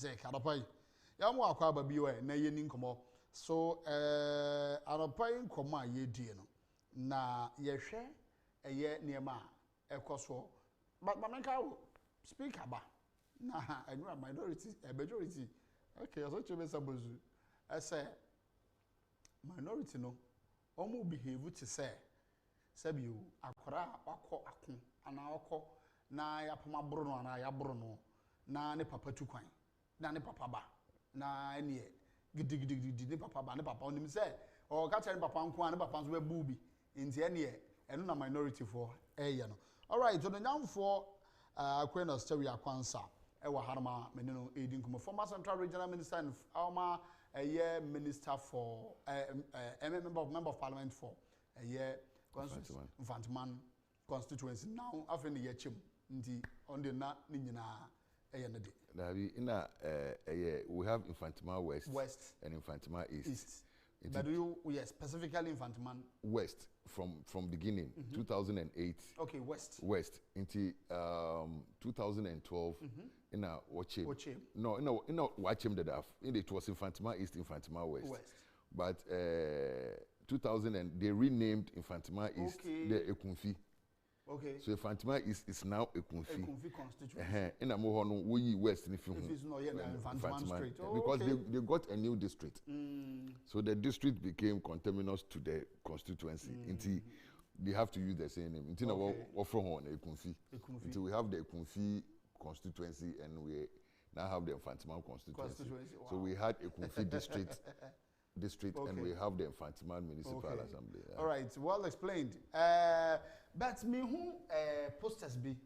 Say kadapai. Ya mo akwa ba biwe na ye ni nkomo. So adapai nkoma ye die no. Na ye hwe eye niema ekoso. But menka speaker ba. Na anwa minority majority. Okay, so chebe sabozu. I say minority no omo behave to say sabi o akwara akọ akon ana akọ na ya pama bro no ana ya bro no na ne papa tu kwan na ne papa ba na ene gidigidi ne papa ba ne papa onim say o ka chere papa nko ne papa nso be bu bi nti ene eno na minority for eye no. All right, so the nyamfo Adwene story akwansa e wa harma menino edin kuma former central regional minister and former minister for member of parliament for a year Mpensenpensenmu constituency now after the year chim nti on the na ni nyina eyenede Dabi ina we have Mpensenpensenmu West and Mpensenpensenmu East. But yes, specifically Mpensenpensenmu West from beginning 2008. Okay, West into 2012 in a watching. No, watch him that it was Mpensenpensenmu East, Mpensenpensenmu West. But 2000 they renamed Mpensenpensenmu East the Ekunfi. Okay. So Mpensenpensenmu is now Ekunfi. Ekunfi constituency. In a more we West if it's not yet Mpensenpensenmu Street. Because they got a new district. So the district became conterminous to the constituency. Until they have to use the same name. Until what from Ekunfi. Until we have the Ekunfi constituency and we now have the Mpensenpensenmu constituency. Wow. So we had Ekunfi district and we have the Mpensenpensenmu Municipal Assembly. All right, well explained. But me who posters be?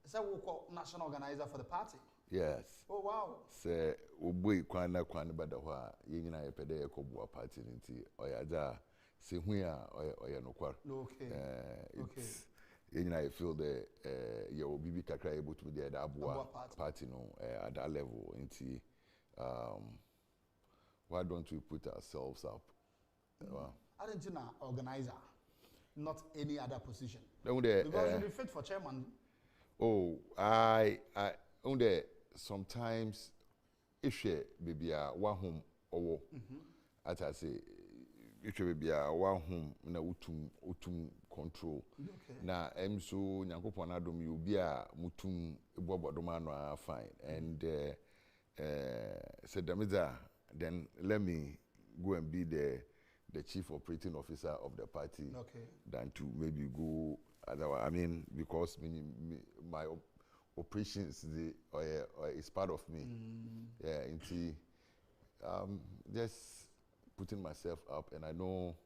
So we call national organizer for the party. Yes. Oh wow. So we kwana bada wa yenyina yepede ekobua party nti oyaja se hu ya oya nokwar. Okay. Okay. I feel the your bibi kakra able to be the abua party no at that level nti why don't we put ourselves up? I didn't know organizer, not any other position. Because you be fit for chairman. Oh, I sometimes issue baby one home or as I say issue baby one home na utum control. Na so nyankopon adom you be a mutum ebobodoma no fine and said then let me go and be the chief operating officer of the party than to maybe go otherwise. I mean, because my operations is part of me. Yeah, until just putting myself up, and I know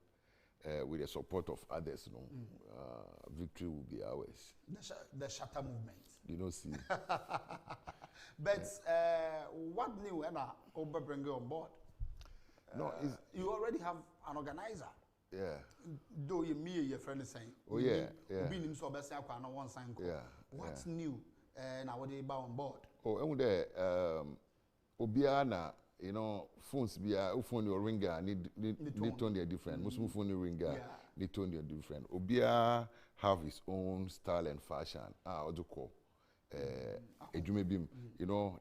with the support of others, victory will be ours. The Shatter movement. You know, see. But what new Anna Ober bring you on board? No, you already have an organizer. Yeah. Though you me your friend is saying. Oh yeah. Being so best one sign. Yeah. What's new? Now what they on board? Oh, and there Obiana, phones be a phone your ringer need tone they different. Muslim phone ringer need tone they different. Obia have his own style and fashion. Oduko.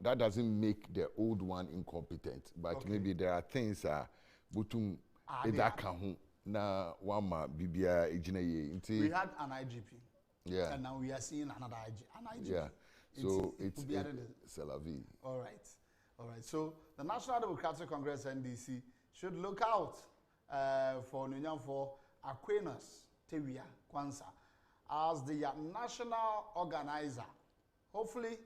That doesn't make the old one incompetent, but maybe there are things butum that can na wama bibia ejina ye. We had an IGP. Yeah. And now we are seeing another IGP. Yeah. So it's la vie. All right. So the National Democratic Congress NDC should look out for Adwene Tewia Kwansa as the national organizer. Hopefully,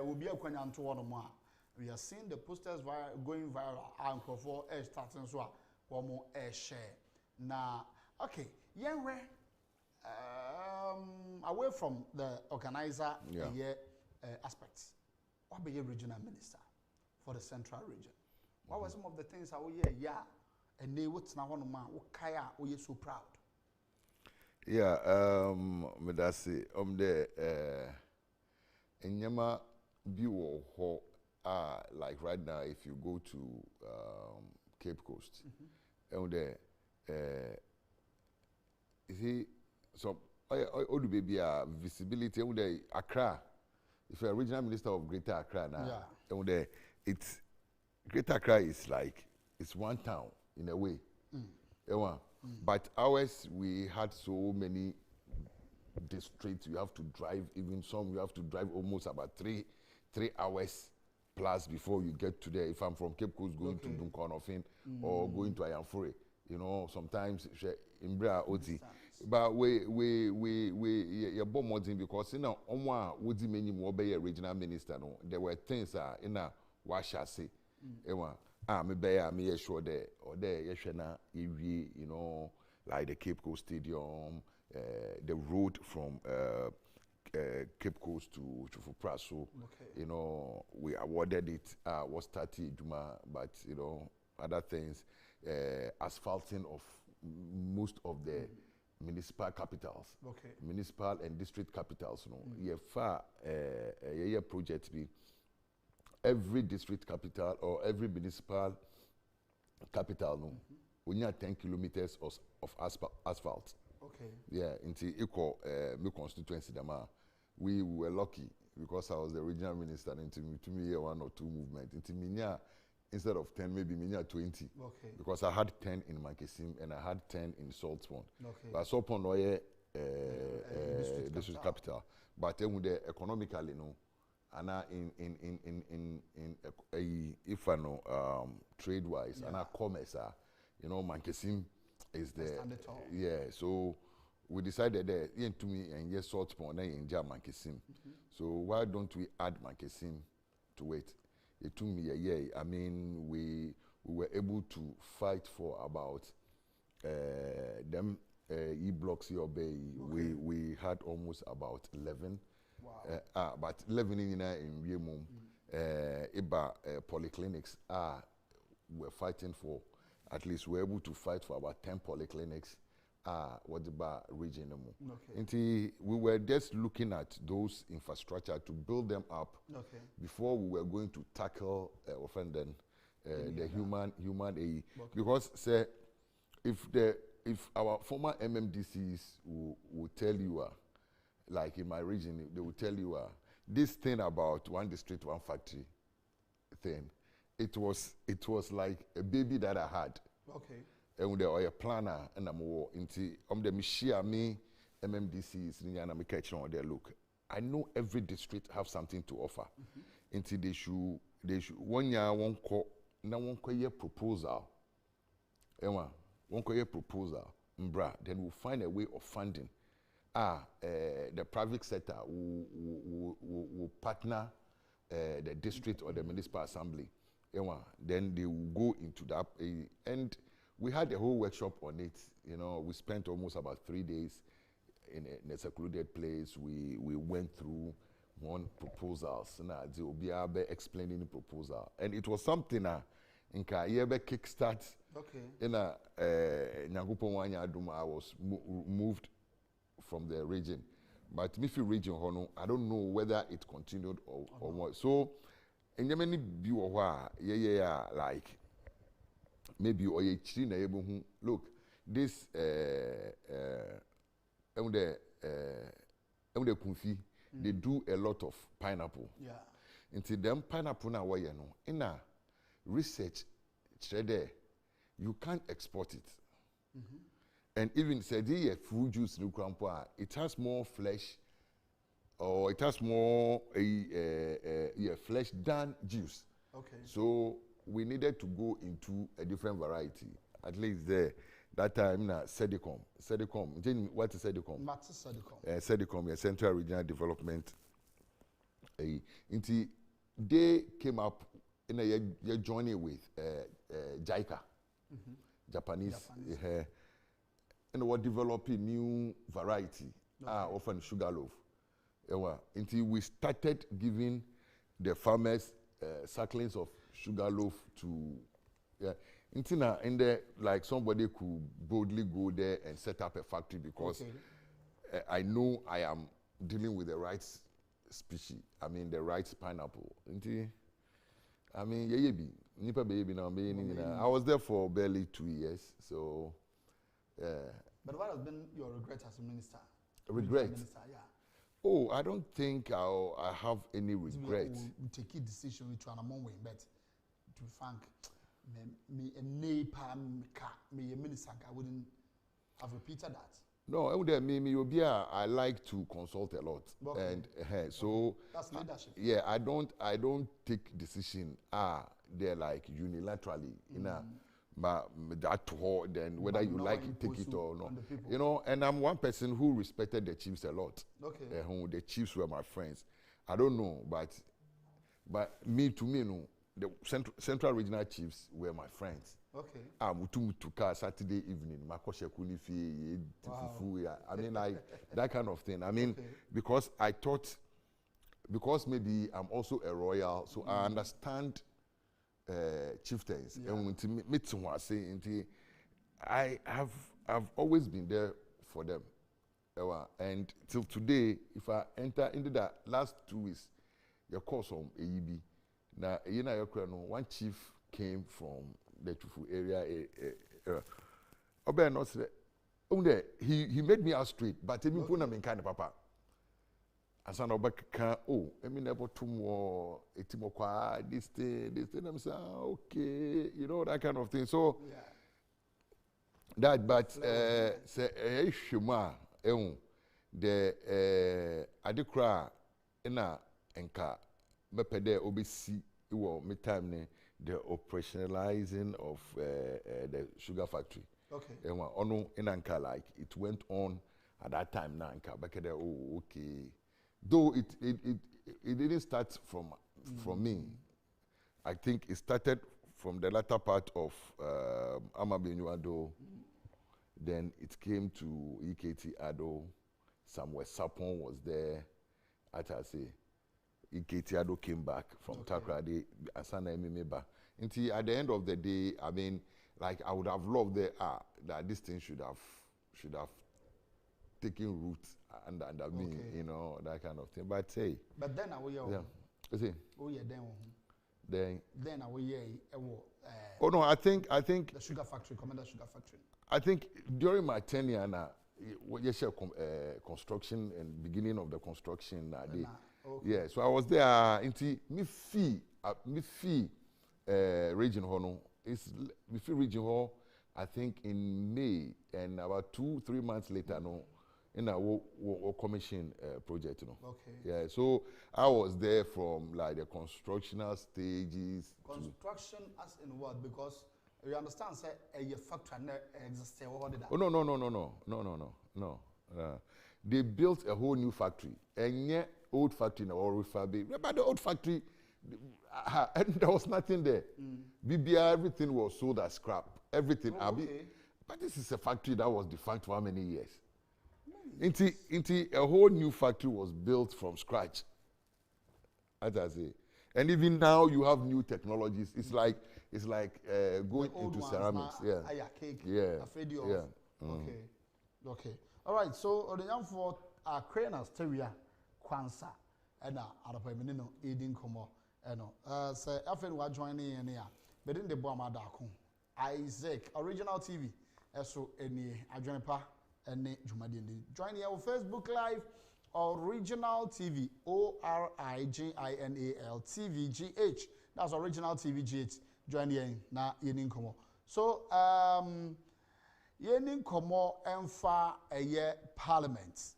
we'll be a Kwanyanto one more. We are seeing the posters going viral. And for starting so one more share. Now, okay, away from the organizer aspects, what be your regional minister for the central region? What were some of the things that we and they what's now one man what kaya we so proud? Yeah, that's it. The Enyama Biwo Ho like right now if you go to Cape Coast and there you see so all the baby visibility and there Accra. If you're a regional minister of Greater Accra now, And there, it's Greater Accra is like it's one town in a way. But ours, we had so many districts. You have to drive, even some you have to drive almost about three hours plus before you get to there. If I'm from Cape Coast going to Duncanofin or going to Ayanfure, sometimes in Bra Oti. But we bought more thing because would many more be a regional minister. No, there were things in a wash I say. Me sure there or there like the Cape Coast Stadium, the road from Cape Coast to Praso. We awarded it was 30 Juma, but other things, asphalting of most of the municipal capitals, municipal and district capitals. Far project be every district capital or every municipal capital we need 10 kilometers of asphalt. Yeah, into equal my constituency dama. We were lucky because I was the regional minister into me 1 or 2 movement. Into Minya, instead of 10, maybe Minya 20. Because I had 10 in Mankesim and I had 10 in Saltpond. But Saltpond was district capital. But then with the economically and in if I know trade wise and commerce Mankesim is the so we decided that to me and yes Saltpond and in Mankesim. So why don't we add Mankesim to it? It took me a year. I mean, we were able to fight for about them e-blocks here. We had almost about 11. Wow. But 11 in Yemum, polyclinics we're fighting for. At least we're able to fight for about 10 polyclinics. What the region. We were just looking at those infrastructure to build them up before we were going to tackle the human aid. Because say if our former MMDCs will tell you like in my region they will tell you this thing about one district one factory thing, it was like a baby that I had. And there are a planner and I'm into the Mishia me MMDCs and I'm catching on their look. I know every district have something to offer. Into they should 1 year one call now 1 year proposal. One year proposal, mbra, then we'll find a way of funding. The private sector will partner the district or the municipal assembly. Then they will go into that and we had a whole workshop on it. We spent almost about 3 days in a secluded place. We went through one proposals. They will be explaining the proposal, and it was something in Kayebe kickstart. In a I was moved from the region, but Mifi region, I don't know whether it continued or more. So, in the many view like. Maybe or ye china able look this kunfi they do a lot of pineapple. Into them pineapple now why in a research there you can't export it. And even said fruit juice in Ukrampa, it has more flesh or it has more flesh than juice. So we needed to go into a different variety. At least that time, Sedicom. What is Sedicom? Sedicom, Central Regional Development. They came up in a journey with JICA, Japanese. And we're developing new variety, often sugar loaf. Until we started giving the farmers sucklings of sugar loaf to in there like somebody could boldly go there and set up a factory because I know I am dealing with the right species. I mean the right pineapple. I mean nipa baby now I was there for barely 2 years. So but what has been your regret as a minister? Regret? Minister, Oh, I don't think I have any regret. We take a decision with an among but to be frank, me a neighbor, me a minister, I wouldn't have repeated that. No, I like to consult a lot, Okay. and so that's leadership. yeah, I don't take decision they're like unilaterally, but that then whether you like it, take it or not, And I'm one person who respected the chiefs a lot. Okay. The chiefs were my friends. I don't know, but to me, no, the central regional chiefs were my friends. Okay. Mutu car Saturday evening, makoshe kunifi, tifufu. I mean, like that kind of thing. I mean, because I thought, because maybe I'm also a royal, so I understand chieftains. And I've always been there for them. And till today, if I enter into that last 2 weeks, your course on AEB. Now, one chief came from the Chufu area. He made me out straight, but he put him in kind of papa. And so I mean, never tomorrow, this thing, I'm saying, okay, that kind of thing. So, that, but, say, Shuma, the Adikra, enka, mepede obesi, me time the operationalizing of the sugar factory. Okay. And like it went on at that time now. Okay. Though it didn't start from me. I think it started from the latter part of Amabenuado. Then it came to EKT Ado. Samuel Sapon was there. As I say, EKT Ado came back from Takrade. Asana Emimeba. Until at the end of the day, I mean, like I would have loved that this thing should have taken root under me, that kind of thing. But say. But then I will see. Oh yeah, then I will oh no, I think the sugar factory, Commander Sugar Factory. I think during my tenure now, construction and beginning of the construction yeah, so I was there until me fee region hall region hall, I think in May, and about 2-3 months later in our commission project, Okay. Yeah, so I was there from like the constructional stages. Construction as in what? Because you understand, say a factory exists. Oh no. They built a whole new factory, and yeah, old factory in our refurbish. Remember the old factory? And there was nothing there. BBI, everything was sold as scrap. Everything. But this is a factory that was defunct for how many years? Into a whole new factory was built from scratch. As I say. And even now you have new technologies. It's like going into ceramics. Cake. Yeah. Okay. All right. So the young for Cranas Teria Kwansa and Arapaminino Edin Como. Say often we are joining in here. But in the Bomada Isaac Original TV. So any Adwene pa any Jumadindi. Join here on Facebook Live. Original TV, ORIGINAL TVGH. That's Original TVGH. Join here na yenin komo. So yenin komo emfa eye parliament.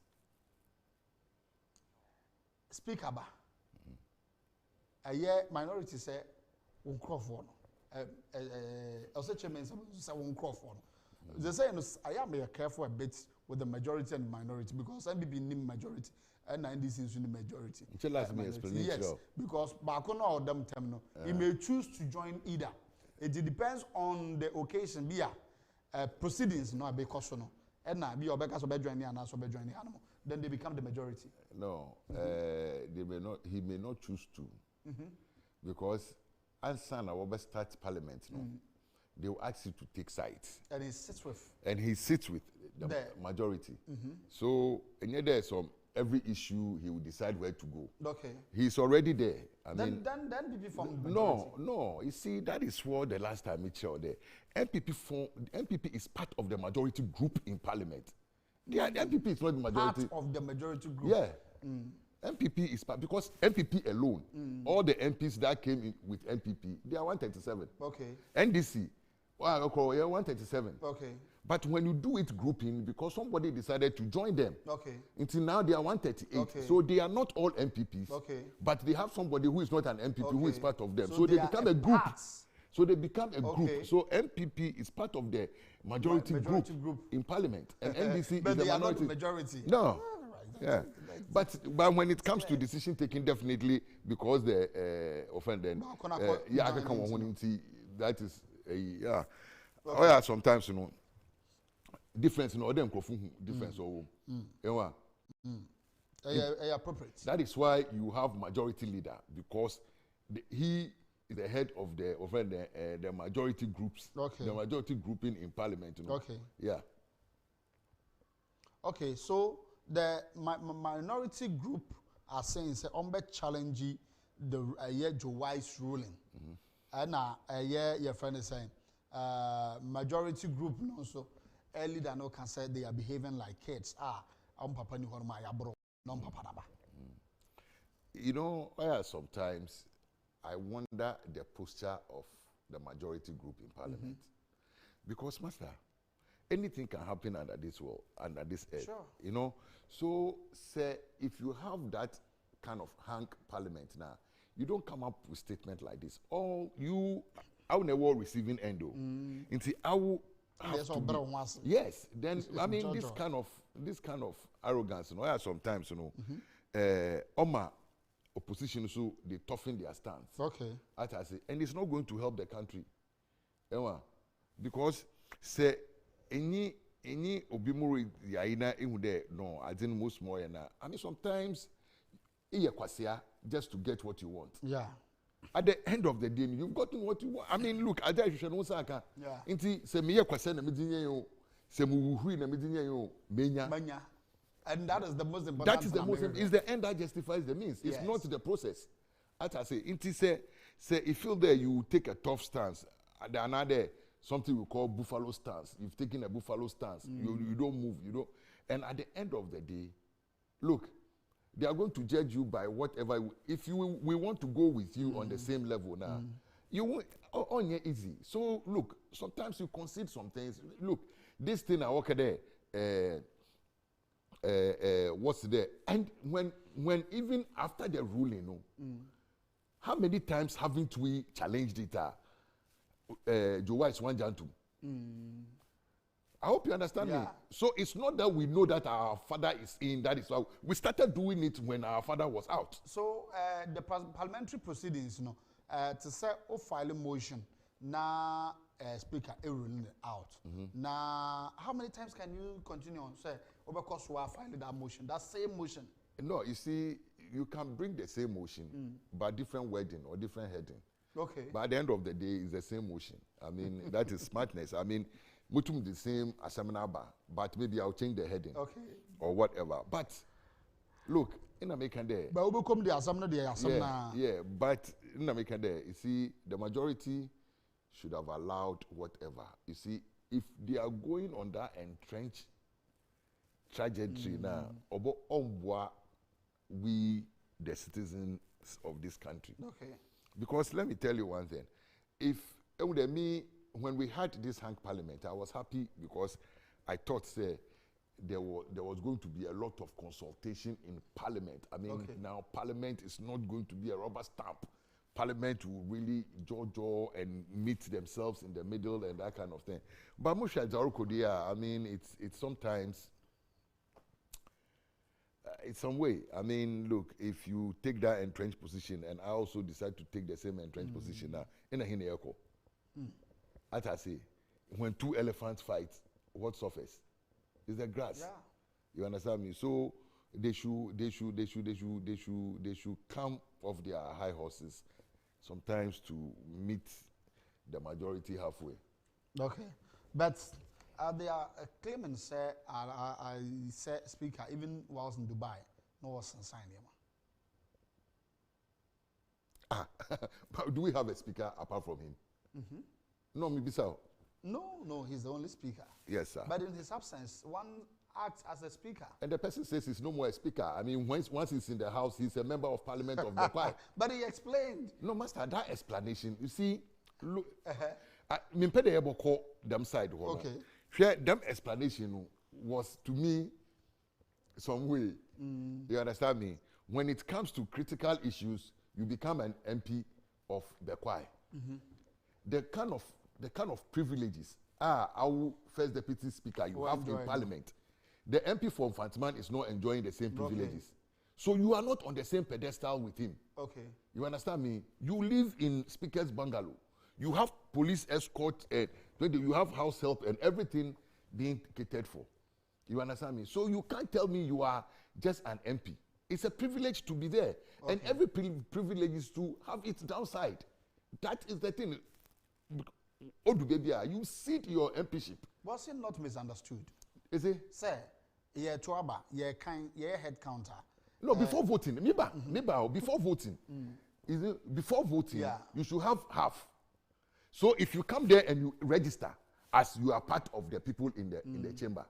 Speaker ba. Eye minority say won crofo no. Also chairman say won crofo no. They say I am careful a bit with the majority and minority because MBB in majority and NDC is in the majority. Let me explain it. Yes, because Bakono or them terminal, he may choose to join either. It depends on the occasion. Be proceedings no be caution. And now be obeka so be join and so be join animal. Then they become the majority. No, they may not. He may not choose to, because answer now we start parliament. No. They will ask you to take sides. And he sits with. The majority. So, and yet there's every issue he will decide where to go. Okay. He's already there. Then people from the majority. No. You see, that is what the last time we saw there. MPP is part of the majority group in parliament. The MPP is not the majority. Part of the majority group. Yeah. MPP is because MPP alone, all the MPs that came in with MPP, they are 137. Okay. NDC, well, okay, 137. Okay. But when you do it grouping, because somebody decided to join them, okay, until now they are 138. Okay. So they are not all MPPs, okay, but they have somebody who is not an MPP okay, who is part of them. So, So they become a group. Parts. So they become a Okay. group. So MPP is part of the majority group in parliament, and NDC but is the they are not minority. the majority. No. Right, But when it comes to decision taking, definitely because the offended, that is yeah. Okay. Oh yeah, sometimes difference them difference appropriate. That is why you have majority leader, because he is the head of the majority groups, the majority grouping in parliament. Okay. Yeah. Okay, so the minority group are saying say challenge the Joe Wise ruling. And your friend is saying majority group also early than no can say they are behaving like kids. Papa ni horma ya bro. No papa daba. Sometimes I wonder the posture of the majority group in parliament. Because master, anything can happen under this world, under this earth. Sure. So say if you have that kind of hank parliament now, you don't come up with statement like this. All you out in the world receiving end. Into I will have to be, yes. Then I mean this kind of arrogance, sometimes opposition, so they toughen their stance. Okay. As I say, and it's not going to help the country. Because say any obimuri yaina there, no, I didn't most more na. I mean sometimes just to get what you want. Yeah. At the end of the day, you've gotten what you want. I mean, look, I just should know saka. Yeah. Inti se miye kwase na medinye yo, se muhui na medinye yo, menya. And that is the most important. That is the most important. It's the end that justifies the means. It's not the process. As I say, inti say if you there you take a tough stance. Another something we call buffalo stance. You've taken a buffalo stance. You don't move. You don't. And at the end of the day, look, they are going to judge you by whatever. If we want to go with you on the same level now, you won't. On your easy. So look, sometimes you concede some things. Look, this thing I work there. What's there? And when even after the ruling, how many times haven't we challenged it? Joe Wise one jantum. I hope you understand me. So it's not that we know that our father is in. That is why we started doing it when our father was out. So the parliamentary proceedings, to say file a motion, na speaker ruling out. Now, how many times can you continue on say because we are filing that motion, that same motion? No, you see, you can bring the same motion, but different wording or different heading. Okay. But at the end of the day, it's the same motion. I mean, that is smartness. I mean, mutum the same asaminaba, but maybe I'll change the heading. Okay. Or whatever. But look, in America there. But we come the asamna. Yeah, but in America there, you see, the majority should have allowed whatever. You see, if they are going on that entrenched trajectory now, we the citizens of this country. Okay. Because let me tell you one thing. When we had this hang parliament, I was happy because I thought there was going to be a lot of consultation in parliament. I mean, now parliament is not going to be a rubber stamp. Parliament will really jaw and meet themselves in the middle and that kind of thing. But Musha Jarukodia, I mean, it's sometimes it's some way. I mean, look, if you take that entrenched position, and I also decide to take the same entrenched position now, in a hineyako. As I say, when two elephants fight, what suffers? Is the grass. Yeah. You understand me? So they should come off their high horses sometimes to meet the majority halfway. Okay. But there are claiming say I say speaker even whilst in Dubai, no was signed But do we have a speaker apart from him? No, maybe so. No, he's the only speaker. Yes, sir. But in his absence, one acts as a speaker. And the person says he's no more a speaker. I mean, once he's in the house, he's a member of parliament of the choir. But he explained. No, Master, that explanation, you see, look, Mpensenpensenmu call them side. Okay. Share them explanation was to me some way. You understand me? When it comes to critical issues, you become an MP of the choir. The kind of privileges our first deputy speaker you have in parliament. The MP from Fantman is not enjoying the same privileges. Okay. So you are not on the same pedestal with him. Okay. You understand me? You live in speaker's bungalow. You have police escort, you have house help and everything being catered for. You understand me? So you can't tell me you are just an MP. It's a privilege to be there. Okay. And every privilege is to have its downside. That is the thing. You seat your MPship. Was it not misunderstood? Is it? Sir, yeah, Tuaba, yeah, head counter. No, before voting. Before voting. Is it before voting? Yeah. You should have half. So if you come there and you register as you are part of the people in the chamber,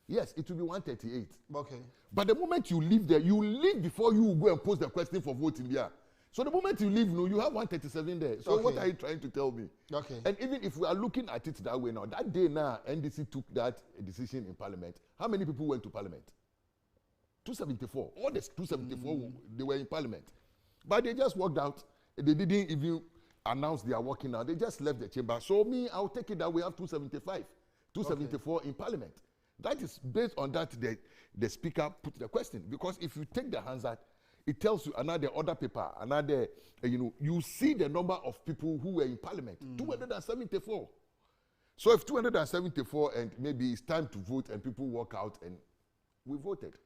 yes, it will be 138. Okay. But the moment you leave there, you leave before you go and post the question for voting there. So the moment you leave, you have 137 there. So what are you trying to tell me? Okay. And even if we are looking at it that way now, that day now, NDC took that decision in parliament. How many people went to parliament? 274. All the 274, they were in parliament. But they just walked out. They didn't even announce they are walking out. They just left the chamber. So me, I'll take it that we have 275. 274 in parliament. That is based on that the speaker put the question. Because if you take the Hansard, it tells you another other paper, you see the number of people who were in parliament, 274. So if 274 and maybe it's time to vote and people walk out and we voted.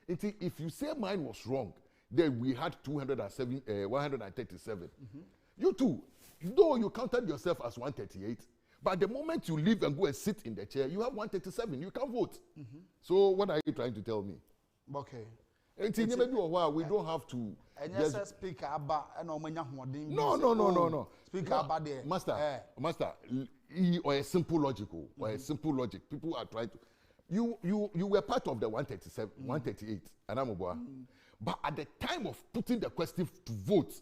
If you say mine was wrong, then we had 137. You too, though you counted yourself as 138, but the moment you leave and go and sit in the chair, you have 137. You can't vote. So what are you trying to tell me? Okay. We don't have to. Just speaker about no. Speaker about there. Master, or a simple logical, or a simple logic. People are trying to. You were part of the 137, 138, and I'm but at the time of putting the question to vote,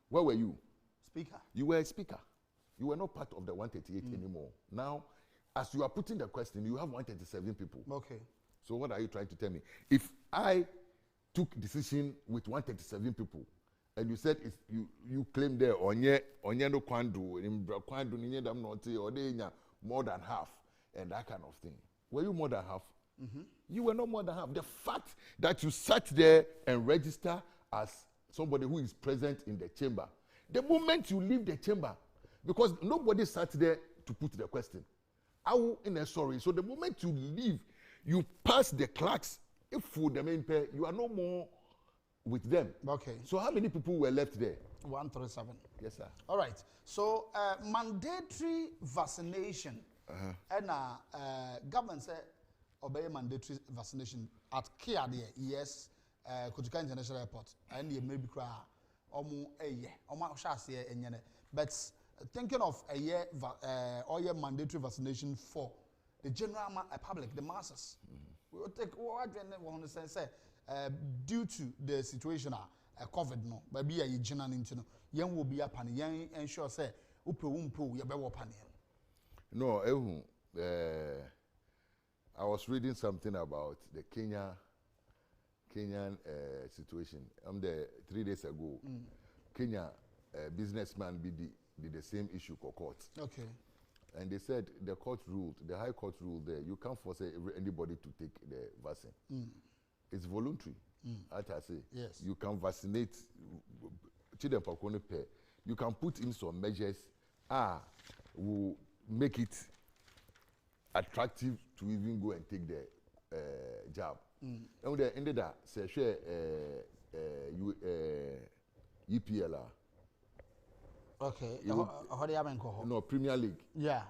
where were you? Speaker. You were a speaker. You were not part of the 138 anymore. Now, as you are putting the question, you have 137 people. Okay. So what are you trying to tell me? If I took decision with 137 people, and you said you claim there onye no kwandu ninye dam noti or more than half and that kind of thing. Were you more than half? You were not more than half. The fact that you sat there and register as somebody who is present in the chamber, the moment you leave the chamber, because nobody sat there to put the question. So the moment you leave, you pass the clerks. If for the main pair, you are no more with them. Okay. So how many people were left there? 137. Yes, sir. All right. So mandatory vaccination. And government said obey mandatory vaccination at Kia there. Yes. Kojuka International Airport. And you maybe cry. But thinking of a year mandatory vaccination for the general public, the masses. We will take what say due to the situation COVID no, but be a general into no, young will be a pan, young ensure say upu ya be pan. No, I was reading something about the Kenyan situation. I'm there 3 days ago. Kenya businessman did the same issue for court. Okay. And they said the High Court ruled there, you can't force anybody to take the vaccine. It's voluntary. As I say, yes. You can vaccinate. You can put in some measures will make it attractive to even go and take the jab. And they ended up say EPL. Okay. No, Premier League. Yeah.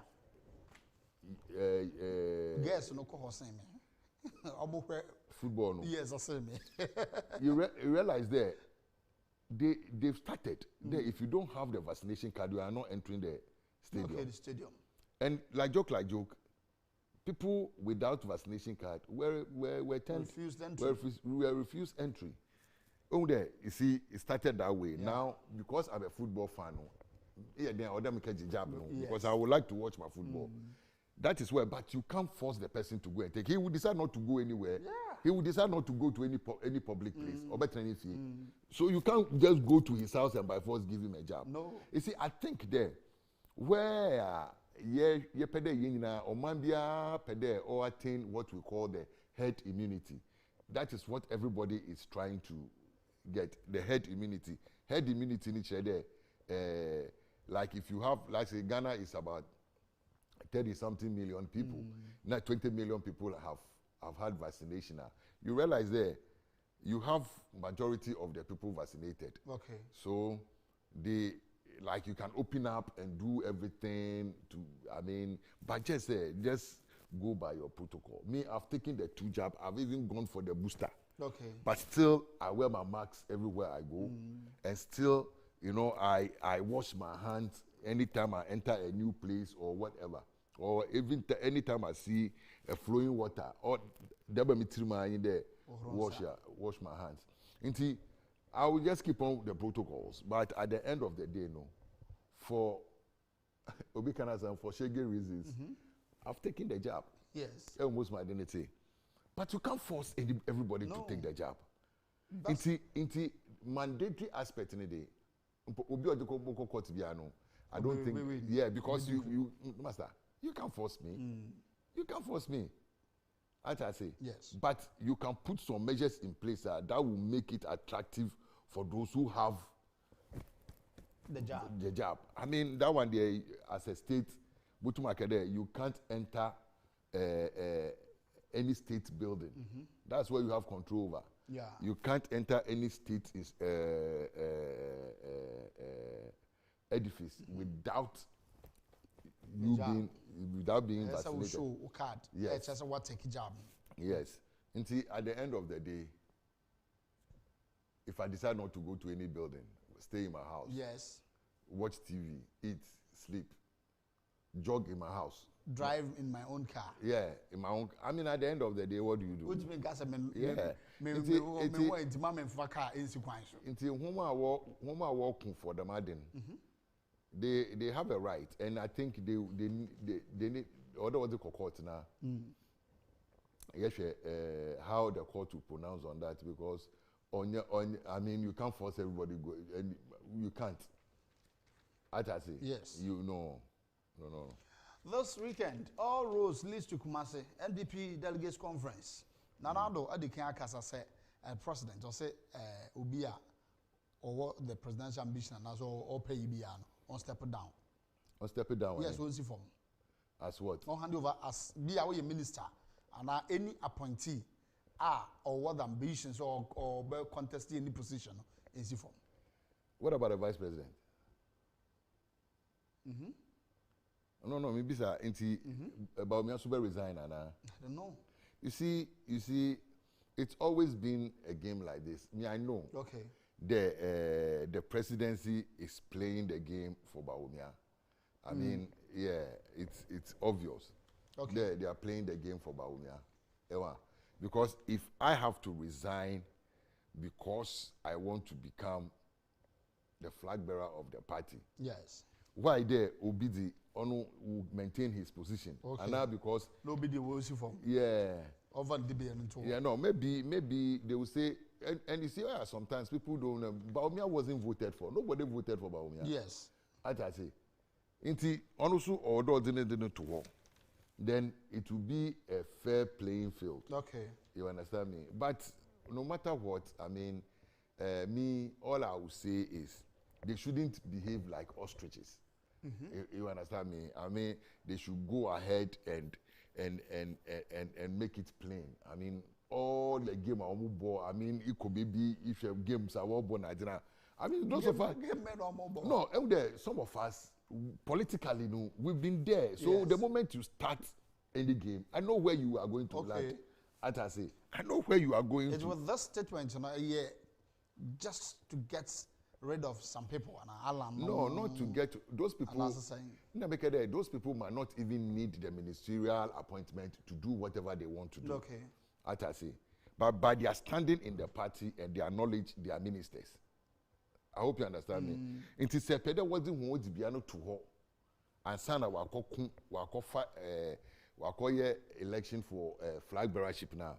Guess no ko same. Football. No. Yes, I say me. You realize there, they've started there. If you don't have the vaccination card, you are not entering the stadium. Okay, the stadium. And like joke, people without vaccination card were refused entry. Oh, there, you see, it started that way. Yeah. Now, because I'm a football fan, because I would like to watch my football. That is where, but you can't force the person to go and take. He will decide not to go anywhere. Yeah. He will decide not to go to any public place or better anything. So you can't just go to his house and by force give him a job. No. You see, I think there, where or attain what we call the herd immunity. That is what everybody is trying to get, the herd immunity. Herd immunity in each other. Like if you have, like say Ghana is about 30-something million people. Now 20 million people have had vaccination. You realize there, you have majority of the people vaccinated. Okay. So they, like you can open up and do everything to, I mean, but just go by your protocol. Me, I've taken the 2 jab. I've even gone for the booster. Okay. But still, I wear my masks everywhere I go. And still, you know, I wash my hands anytime I enter a new place or whatever. Or even anytime I see a flowing water. Or wash my hands. Until I will just keep on the protocols. But at the end of the day, no. For shaggy reasons, I've taken the jab. Yes. Almost my identity. But you can't force everybody to take the jab. Into mandatory aspect in the day. I don't think. Yeah, because you master, you can't force me. You can't force me. As I say. Yes. But you can put some measures in place that will make it attractive for those who have the job. I mean, that one there, as a state, you can't enter any state building. That's where you have control over. Yeah. You can't enter any state edifice without you being vaccinated. Show card. Yes. It's what take job. Yes. Until at the end of the day, if I decide not to go to any building, stay in my house. Yes. Watch TV, eat, sleep, jog in my house. Drive in my own car. Yeah, in my own. I mean, at the end of the day, what do you do? What do you mean, guys? For the madden, they have a right, and I think they need other what they call court now. Yes, how the court will pronounce on that, because I mean, you can't force everybody go, and you can't. As I say, yes, you know, no. This weekend, all roads leads to Kumasi NDP Delegates Conference. Nanado Adikenya Kasa say president or say Ubia or the presidential ambition and also or pay Ibiano on step down. On step down. Yes, we'll see from. As what? Or hand over as be a minister and any appointee or what ambitions or contesting any position in C form. What about the vice president? No, maybe sir. About me, I should resign, and I don't know. You see, it's always been a game like this. Me, I know. Okay. The presidency is playing the game for Bawumia. I mean, yeah, it's obvious. Okay. They are playing the game for Bawumia. Because if I have to resign because I want to become the flag bearer of the party. Yes. Why there Obidi Onu will maintain his position. Okay. And now because nobody will see from. Yeah. Over the into. Yeah, no, maybe they will say, and you see, sometimes people don't know. Bawumia wasn't voted for. Nobody voted for Bawumia. Yes. As I say, Inti Onusu or didn't to war. Then it will be a fair playing field. Okay. You understand me? But no matter what, I mean, me, all I will say is they shouldn't behave like ostriches. You understand me? I mean, they should go ahead and make it plain. I mean, all the game I ball. I mean, it could be if your games are born Nigeria. I mean, those of us. No, some of us politically, no, we've been there. So yes. The moment you start any game, I know where you are going to land. As I say, I know where you are going to. It was this statement, just to get rid of some people and Alan. No, not to get those people. Those people might not even need the ministerial appointment to do whatever they want to do. Okay. As I say, but by their standing in the party and their knowledge, they are ministers. I hope you understand me. It is a pedal wasn't who would be to her. And sana wako election for flag bearership now.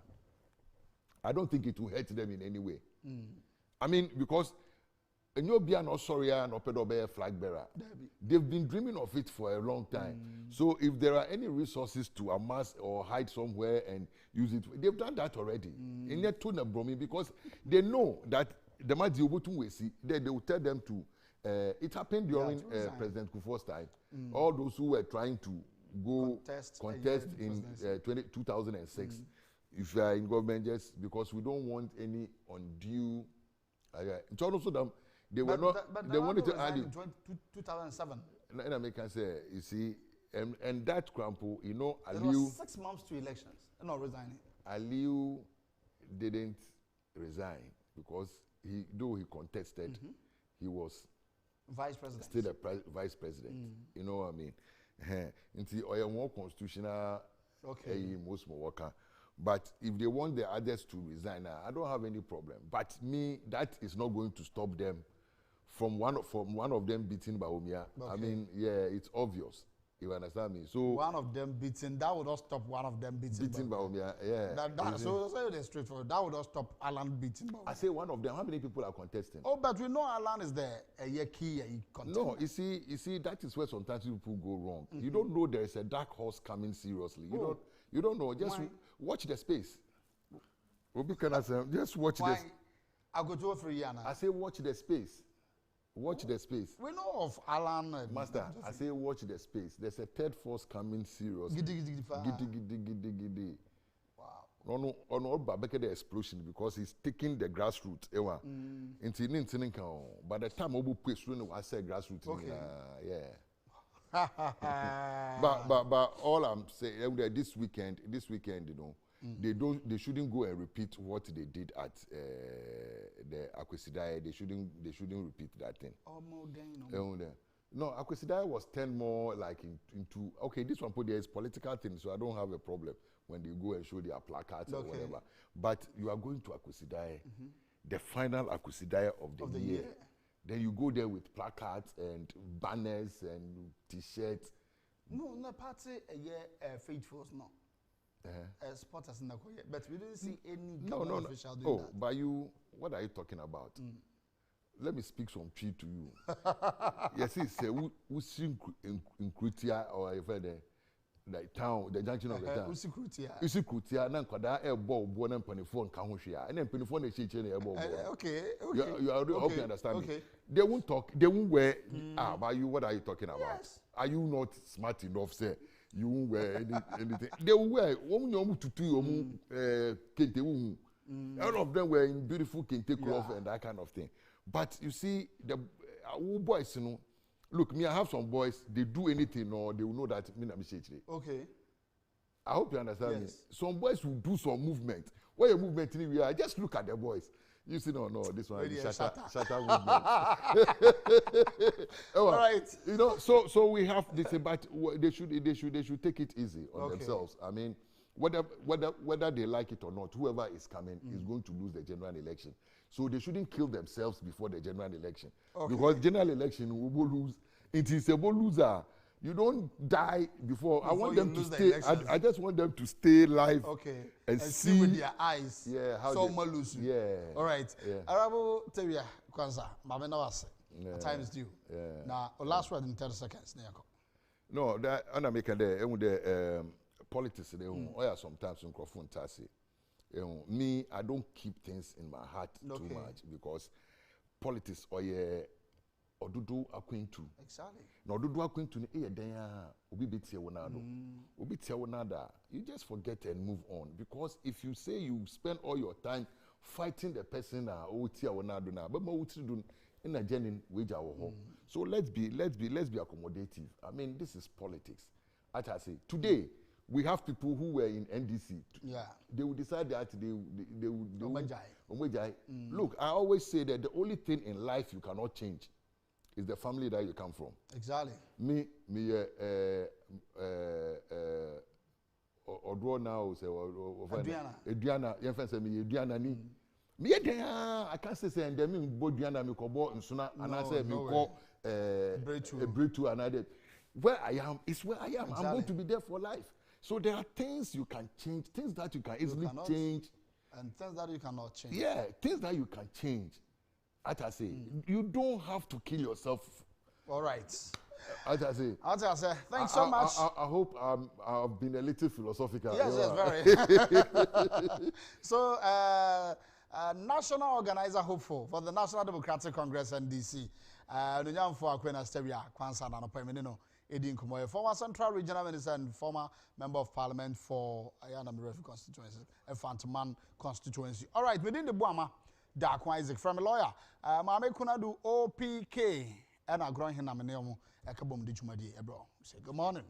I don't think it will hurt them in any way. I mean, because and you'll be an sorry and a flag bearer. They've been dreaming of it for a long time. So if there are any resources to amass or hide somewhere and use it, they've done that already. In their tone of bromine, because they know that the man they will tell them to. It happened during President Kufuor's time. All those who were trying to go contest in 2006, if you are in government, just because we don't want any undue. They were not. They wanted to add in 2007. And I can say, you see, and that Krampo, you know, Aliu. It was 6 months to elections. Not resigning. Aliu didn't resign because though he contested, he was vice president. Still a vice president. You know what I mean? Into a more constitutional, most more worker. But if they want the others to resign, I don't have any problem. But me, that is not going to stop them from one of them beating Bawumia. Okay. I mean, yeah, it's obvious. You understand me? So one of them beating, that would not stop one of them beating Bawumia. Yeah. So it's straightforward. That would not stop Alan beating Bawumia. I say one of them. How many people are contesting? Oh, but we know Alan is the key contestant. No, you see, that is where sometimes people go wrong. You don't know there is a dark horse coming seriously. You don't know. Just watch the space. Just watch this. I go to for Yana. I say watch the space. Watch the space. We know of Alan. Master, I say watch the space. There's a third force coming seriously. Giddy. Wow. No, the explosion because he's taking the grassroots. By the time Obu puts through, I say grassroots. Okay. But all I'm saying this weekend, you know, they shouldn't go and repeat what they did at the Akwesidai. They shouldn't repeat that thing. No, Akwesidai was 10 more like into this one put there is political thing, so I don't have a problem when they go and show their placards or whatever. But you are going to Akwesidai, the final Akwesidai of the year. Then you go there with placards and banners and T-shirts. No party faithfuls, no. Supporters in the Korea, but we didn't see any government official doing that. But what are you talking about? Let me speak some tree to you. Yes, it's who sing in Krutia or if the town, the junction of the town. Usi Krutia, nan kwada airball born and penifone kahunshia, and then penifone is teaching airball. Okay. You hope you understand me. They won't talk, they won't wear. But you, what are you talking about? Yes. Are you not smart enough, say? You won't wear anything. They will wear kente. All of them were in beautiful kente cloth and that kind of thing. But you see, the boys, you know, look, me, I have some boys, they do anything or they will know that me na me shechire. Okay. I hope you understand me. Some boys will do some movement. When you movement in the just look at the boys. You see, no, this one is shatter movement. All right. You know, so we have this, but they should take it easy on themselves. I mean, whether they like it or not, whoever is coming is going to lose the general election. So they shouldn't kill themselves before the general election. Because general election will lose. It is a loser. You don't die before I want them to stay. I just want them to stay live. And see with their eyes. Yeah, how so lose. Yeah. All right. Arabo Teria Kwanza, Mama Nawase. Time is due. Now, last word in 30 seconds. No, that and I make the politics. Sometimes in Crawford Tassi. Me, I don't keep things in my heart too much because politics odudu akwentu. Exactly. No odudu akwentu ni obi betie wonado. Obi tie wonada. You just forget and move on because if you say you spend all your time fighting the person o tie wonado na but mo wuti do in a genuine wager wo. So let's be accommodative. I mean, this is politics. As I say, today we have people who were in NDC. Yeah. They will decide that they will. Omejai. Look, I always say that the only thing in life you cannot change is the family that you come from. Exactly. Me, Odro now say Adwene. Adwene ni. Me I can't say and then me bo Adwene me kobo nsuna and I say me call breakthrough another. Where I am is where I am. Exactly. I'm going to be there for life. So there are things you can change, things that you can easily change. And things that you cannot change. Yeah, things that you can change. As I say, you don't have to kill yourself. All right. As I say. Thanks so much. I hope I've been a little philosophical. Yes, very. So, national organizer hopeful for the National Democratic Congress NDC. Adwene Stevia, Kwanza Nanopemenino, Edin Kumoye, former Central Regional Minister and former Member of Parliament for Ayana constituency, Fantaman constituency. All right, within the Buama, Dark Isaac from a lawyer. Mame Kunadu OPK, and I growing him a Ekabum Dichumadi, Ebro. Say good morning.